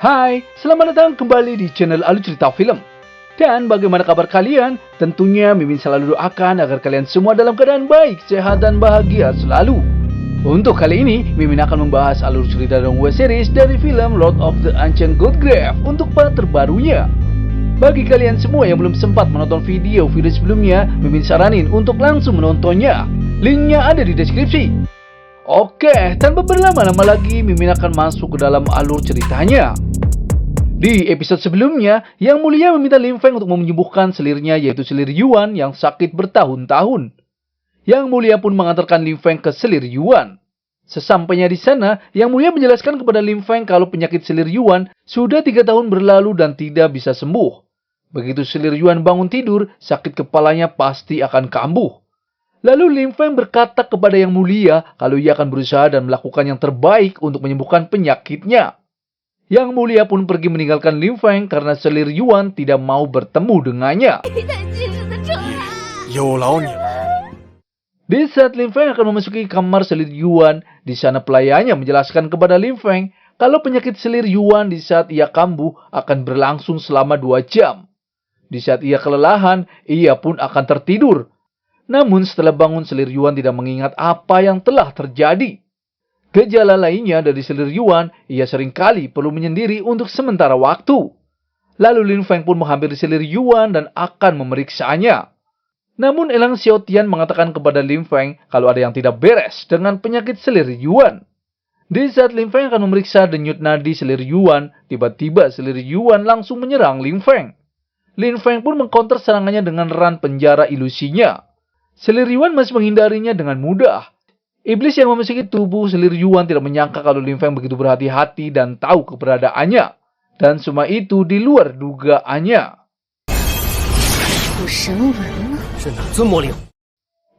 Hai, selamat datang kembali di channel Alu Cerita Film. Dan bagaimana kabar kalian? Tentunya Mimin selalu doakan agar kalian semua dalam keadaan baik, sehat, dan bahagia selalu. Untuk kali ini, Mimin akan membahas alur cerita dan web series dari film Lord of the Ancient Godgrave untuk part terbarunya. Bagi kalian semua yang belum sempat menonton video sebelumnya, Mimin saranin untuk langsung menontonnya. Linknya ada di deskripsi. Oke, tanpa berlama-lama lagi, Mimin akan masuk ke dalam alur ceritanya. Di episode sebelumnya, Yang Mulia meminta Lim Feng untuk menyembuhkan selirnya, yaitu selir Yuan yang sakit bertahun-tahun. Yang Mulia pun mengantarkan Lim Feng ke selir Yuan. Sesampainya di sana, Yang Mulia menjelaskan kepada Lim Feng kalau penyakit selir Yuan sudah 3 tahun berlalu dan tidak bisa sembuh. Begitu selir Yuan bangun tidur, sakit kepalanya pasti akan kambuh. Lalu Lim Feng berkata kepada Yang Mulia kalau ia akan berusaha dan melakukan yang terbaik untuk menyembuhkan penyakitnya. Yang Mulia pun pergi meninggalkan Lim Feng karena selir Yuan tidak mau bertemu dengannya. Di saat Lim Feng akan memasuki kamar selir Yuan, di sana pelayannya menjelaskan kepada Lim Feng kalau penyakit selir Yuan di saat ia kambuh akan berlangsung selama 2 jam. Di saat ia kelelahan, ia pun akan tertidur. Namun setelah bangun, selir Yuan tidak mengingat apa yang telah terjadi. Gejala lainnya dari selir Yuan, ia seringkali perlu menyendiri untuk sementara waktu. Lalu Lim Feng pun menghampiri selir Yuan dan akan memeriksanya. Namun Elang Xiaotian mengatakan kepada Lim Feng kalau ada yang tidak beres dengan penyakit selir Yuan. Di saat Lim Feng akan memeriksa denyut nadi selir Yuan, tiba-tiba selir Yuan langsung menyerang Lim Feng. Lim Feng pun mengcounter serangannya dengan ran penjara ilusinya. Selir Yuan masih menghindarinya dengan mudah. Iblis yang memasuki tubuh selir Yuan tidak menyangka kalau Lim Feng begitu berhati-hati dan tahu keberadaannya. Dan semua itu di luar dugaannya.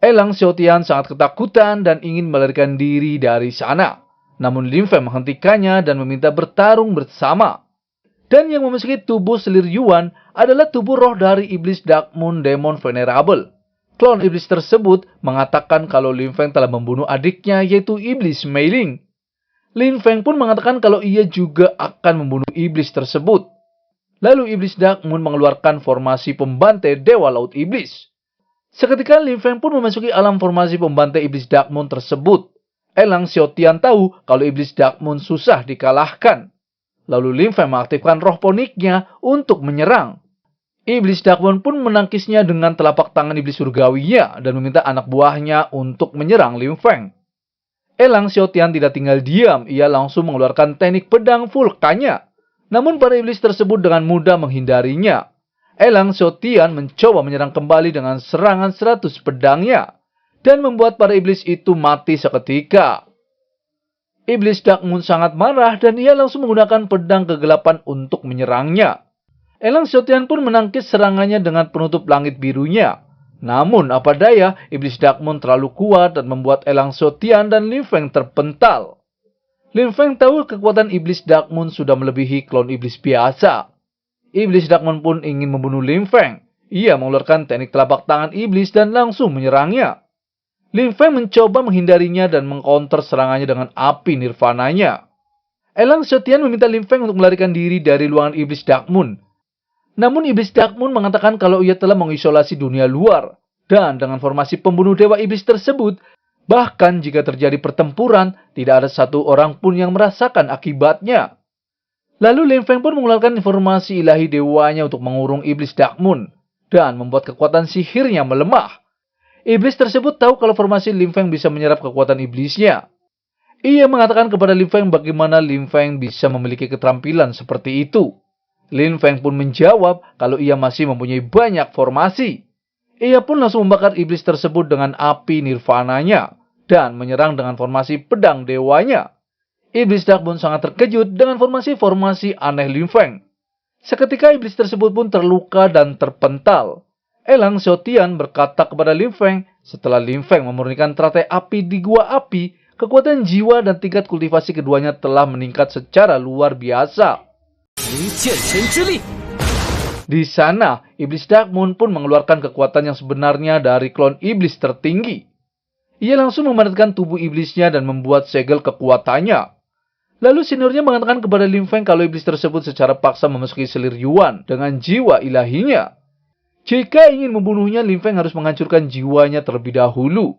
Elang Xiaotian sangat ketakutan dan ingin melarikan diri dari sana. Namun Lim Feng menghentikannya dan meminta bertarung bersama. Dan yang memasuki tubuh selir Yuan adalah tubuh roh dari iblis Dark Moon Demon Venerable. Klon iblis tersebut mengatakan kalau Lim Feng telah membunuh adiknya, yaitu iblis Mei Ling. Lim Feng pun mengatakan kalau ia juga akan membunuh iblis tersebut. Lalu iblis Dark Moon mengeluarkan formasi pembantai Dewa Laut Iblis. Seketika Lim Feng pun memasuki alam formasi pembantai iblis Dark Moon tersebut. Elang Xiaotian tahu kalau iblis Dark Moon susah dikalahkan. Lalu Lim Feng mengaktifkan roh poniknya untuk menyerang. Iblis Dark Moon pun menangkisnya dengan telapak tangan iblis surgawinya dan meminta anak buahnya untuk menyerang Lim Feng. Elang Xiaotian tidak tinggal diam, ia langsung mengeluarkan teknik pedang vulkannya. Namun para iblis tersebut dengan mudah menghindarinya. Elang Xiaotian mencoba menyerang kembali dengan serangan 100 pedangnya dan membuat para iblis itu mati seketika. Iblis Dark Moon sangat marah dan ia langsung menggunakan pedang kegelapan untuk menyerangnya. Elang Xiaotian pun menangkis serangannya dengan penutup langit birunya. Namun apa daya, iblis Dark Moon terlalu kuat dan membuat Elang Xiaotian dan Lim Feng terpental. Lim Feng tahu kekuatan iblis Dark Moon sudah melebihi klon iblis biasa. Iblis Dark Moon pun ingin membunuh Lim Feng. Ia mengeluarkan teknik telapak tangan iblis dan langsung menyerangnya. Lim Feng mencoba menghindarinya dan mengcounter serangannya dengan api nirvananya. Elang Xiaotian meminta Lim Feng untuk melarikan diri dari ruangan iblis Dark Moon. Namun iblis Dark Moon mengatakan kalau ia telah mengisolasi dunia luar. Dan dengan formasi pembunuh dewa iblis tersebut, bahkan jika terjadi pertempuran, tidak ada satu orang pun yang merasakan akibatnya. Lalu Lim Feng pun mengeluarkan informasi ilahi dewanya untuk mengurung iblis Dark Moon dan membuat kekuatan sihirnya melemah. Iblis tersebut tahu kalau formasi Lim Feng bisa menyerap kekuatan iblisnya. Ia mengatakan kepada Lim Feng bagaimana Lim Feng bisa memiliki keterampilan seperti itu. Lim Feng pun menjawab kalau ia masih mempunyai banyak formasi. Ia pun langsung membakar iblis tersebut dengan api nirvananya dan menyerang dengan formasi pedang dewanya. Iblis Dark Moon sangat terkejut dengan formasi-formasi aneh Lim Feng. Seketika iblis tersebut pun terluka dan terpental. Elang Xiaotian berkata kepada Lim Feng setelah Lim Feng memurnikan teratai api di gua api, kekuatan jiwa dan tingkat kultivasi keduanya telah meningkat secara luar biasa. Di sana, iblis Dark Moon pun mengeluarkan kekuatan yang sebenarnya dari klon iblis tertinggi. Ia langsung memanatkan tubuh iblisnya dan membuat segel kekuatannya. Lalu seniornya mengatakan kepada Lin Feng kalau iblis tersebut secara paksa memasuki selir Yuan dengan jiwa ilahinya. Jika ingin membunuhnya, Lin Feng harus menghancurkan jiwanya terlebih dahulu.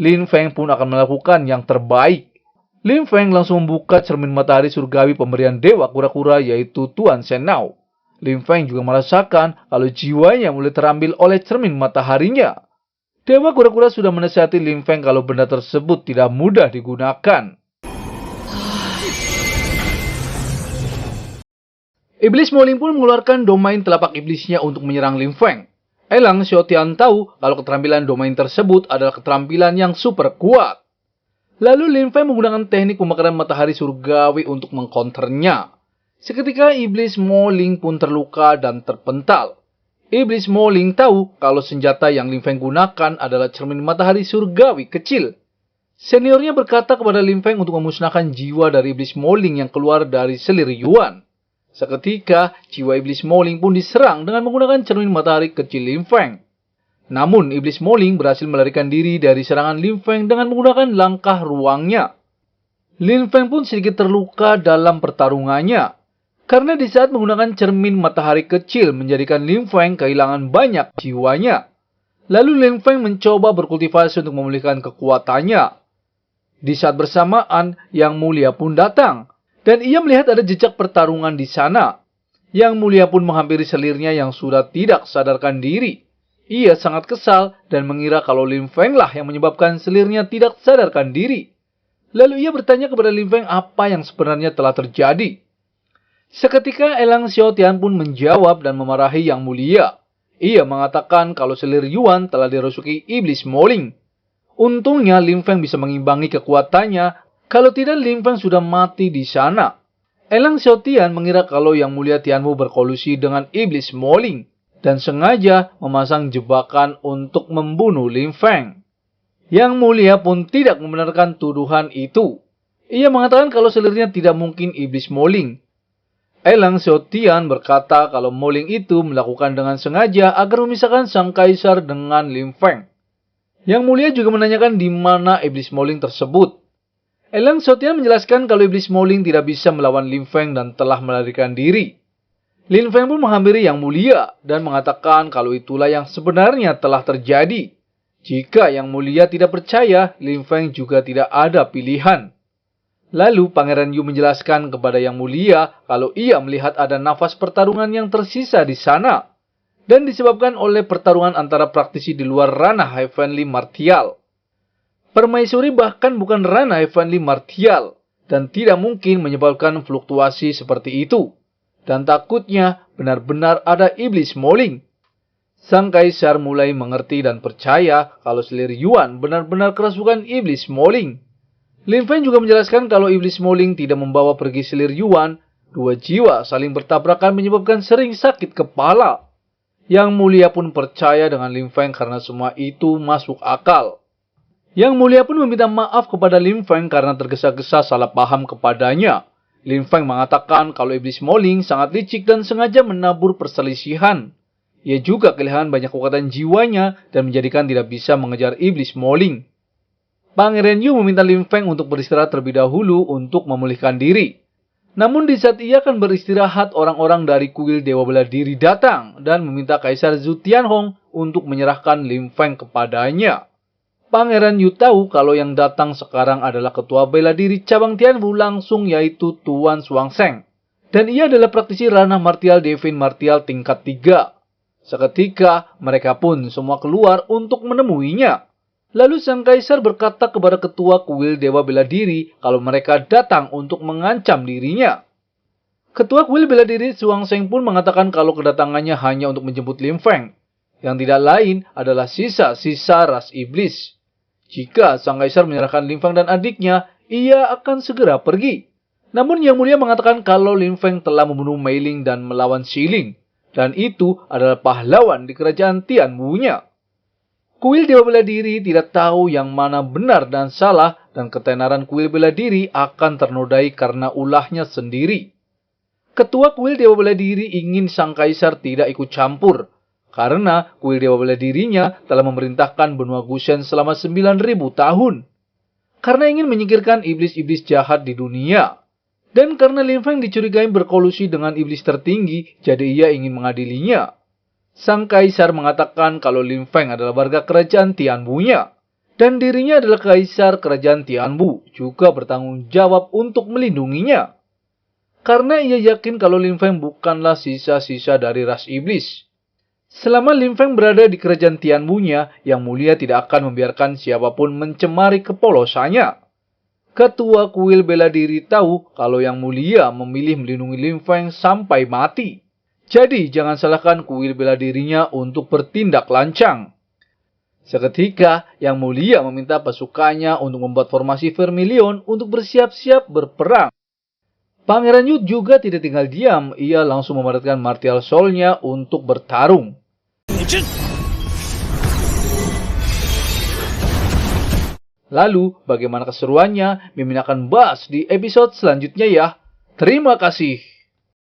Lin Feng pun akan melakukan yang terbaik. Lin Feng langsung membuka cermin matahari surgawi pemberian dewa kura-kura yaitu Tuan Shenao. Lin Feng juga merasakan kalau jiwanya mulai terambil oleh cermin mataharinya. Dewa kura-kura sudah menasihati Lin Feng kalau benda tersebut tidak mudah digunakan. Iblis Mo Ling pun mengeluarkan domain telapak iblisnya untuk menyerang Lin Feng. Elang Xiaotian tahu kalau keterampilan domain tersebut adalah keterampilan yang super kuat. Lalu Lin Feng menggunakan teknik pembakaran matahari surgawi untuk mengkonternya. Seketika Iblis Mo Ling pun terluka dan terpental. Iblis Mo Ling tahu kalau senjata yang Lin Feng gunakan adalah cermin matahari surgawi kecil. Seniornya berkata kepada Lin Feng untuk memusnahkan jiwa dari Iblis Mo Ling yang keluar dari selir Yuan. Seketika, jiwa Iblis Mo Ling pun diserang dengan menggunakan cermin matahari kecil Lin Feng. Namun, Iblis Mo Ling berhasil melarikan diri dari serangan Lin Feng dengan menggunakan langkah ruangnya. Lin Feng pun sedikit terluka dalam pertarungannya, karena di saat menggunakan cermin matahari kecil menjadikan Lin Feng kehilangan banyak jiwanya. Lalu Lin Feng mencoba berkultivasi untuk memulihkan kekuatannya. Di saat bersamaan, Yang Mulia pun datang. Dan ia melihat ada jejak pertarungan di sana. Yang Mulia pun menghampiri selirnya yang sudah tidak sadarkan diri. Ia sangat kesal dan mengira kalau Lin Feng lah yang menyebabkan selirnya tidak sadarkan diri. Lalu ia bertanya kepada Lin Feng apa yang sebenarnya telah terjadi. Seketika Elang Xiaotian pun menjawab dan memarahi Yang Mulia. Ia mengatakan kalau selir Yuan telah dirasuki Iblis Mo Ling. Untungnya Lin Feng bisa mengimbangi kekuatannya. Kalau tidak, Lin Feng sudah mati di sana. Elang Xiaotian mengira kalau Yang Mulia Tianwu berkolusi dengan Iblis Mo Ling dan sengaja memasang jebakan untuk membunuh Lin Feng. Yang Mulia pun tidak membenarkan tuduhan itu. Ia mengatakan kalau selirnya tidak mungkin Iblis Mo Ling. Elang Xiaotian berkata kalau Mo Ling itu melakukan dengan sengaja agar memisahkan sang kaisar dengan Lin Feng. Yang Mulia juga menanyakan di mana Iblis Mo Ling tersebut. Elang Xiaotian menjelaskan kalau Iblis Mo Ling tidak bisa melawan Lin Feng dan telah melarikan diri. Lin Feng pun menghampiri Yang Mulia dan mengatakan kalau itulah yang sebenarnya telah terjadi. Jika Yang Mulia tidak percaya, Lin Feng juga tidak ada pilihan. Lalu Pangeran Yu menjelaskan kepada Yang Mulia kalau ia melihat ada nafas pertarungan yang tersisa di sana. Dan disebabkan oleh pertarungan antara praktisi di luar ranah Heavenly Martial. Permaisuri bahkan bukan ranah Heavenly Martial dan tidak mungkin menyebabkan fluktuasi seperti itu. Dan takutnya benar-benar ada Iblis Mo Ling. Sang kaisar mulai mengerti dan percaya kalau selir Yuan benar-benar kerasukan Iblis Mo Ling. Lin Feng juga menjelaskan kalau Iblis Mo Ling tidak membawa pergi selir Yuan. Dua jiwa saling bertabrakan menyebabkan sering sakit kepala. Yang Mulia pun percaya dengan Lin Feng karena semua itu masuk akal. Yang Mulia pun meminta maaf kepada Lin Feng karena tergesa-gesa salah paham kepadanya. Lin Feng mengatakan kalau Iblis Mo Ling sangat licik dan sengaja menabur perselisihan. Ia juga kehilangan banyak kekuatan jiwanya dan menjadikan tidak bisa mengejar Iblis Mo Ling. Pangeran Yu meminta Lin Feng untuk beristirahat terlebih dahulu untuk memulihkan diri. Namun di saat ia akan beristirahat, orang-orang dari kuil Dewa Bela Diri datang dan meminta Kaisar Zhu Tianhong untuk menyerahkan Lin Feng kepadanya. Pangeran Yu tahu kalau yang datang sekarang adalah ketua bela diri cabang Tianwu langsung yaitu Tuan Shuangsheng. Dan ia adalah praktisi ranah martial Divine Martial tingkat 3. Seketika mereka pun semua keluar untuk menemuinya. Lalu sang kaisar berkata kepada ketua kuil Dewa Bela Diri kalau mereka datang untuk mengancam dirinya. Ketua kuil bela diri Shuangsheng pun mengatakan kalau kedatangannya hanya untuk menjemput Lin Feng. Yang tidak lain adalah sisa-sisa ras iblis. Jika sang kaisar menyerahkan Lin Feng dan adiknya, ia akan segera pergi. Namun Yang Mulia mengatakan kalau Lin Feng telah membunuh Mei Ling dan melawan Xiling. Dan itu adalah pahlawan di kerajaan Tianwu-nya. Kuil Dewa Bela Diri tidak tahu yang mana benar dan salah dan ketenaran kuil bela diri akan ternodai karena ulahnya sendiri. Ketua kuil Dewa Bela Diri ingin sang kaisar tidak ikut campur. Karena kuil Dewa Bela Dirinya telah memerintahkan benua Gushen selama 9.000 tahun. Karena ingin menyingkirkan iblis-iblis jahat di dunia. Dan karena Lin Feng dicurigai berkolusi dengan iblis tertinggi, jadi ia ingin mengadilinya. Sang kaisar mengatakan kalau Lin Feng adalah warga kerajaan Tianwu-nya. Dan dirinya adalah kaisar kerajaan Tianwu, juga bertanggung jawab untuk melindunginya. Karena ia yakin kalau Lin Feng bukanlah sisa-sisa dari ras iblis. Selama Lin Feng berada di kerajaan Tianwu-nya, Yang Mulia tidak akan membiarkan siapapun mencemari kepolosannya. Ketua kuil bela diri tahu kalau Yang Mulia memilih melindungi Lin Feng sampai mati. Jadi jangan salahkan kuil bela dirinya untuk bertindak lancang. Seketika Yang Mulia meminta pasukannya untuk membuat formasi Vermilion untuk bersiap-siap berperang. Pangeran Yu juga tidak tinggal diam, ia langsung memadatkan martial soul-nya untuk bertarung. Lalu, bagaimana keseruannya? Mimin akan bahas di episode selanjutnya ya. Terima kasih.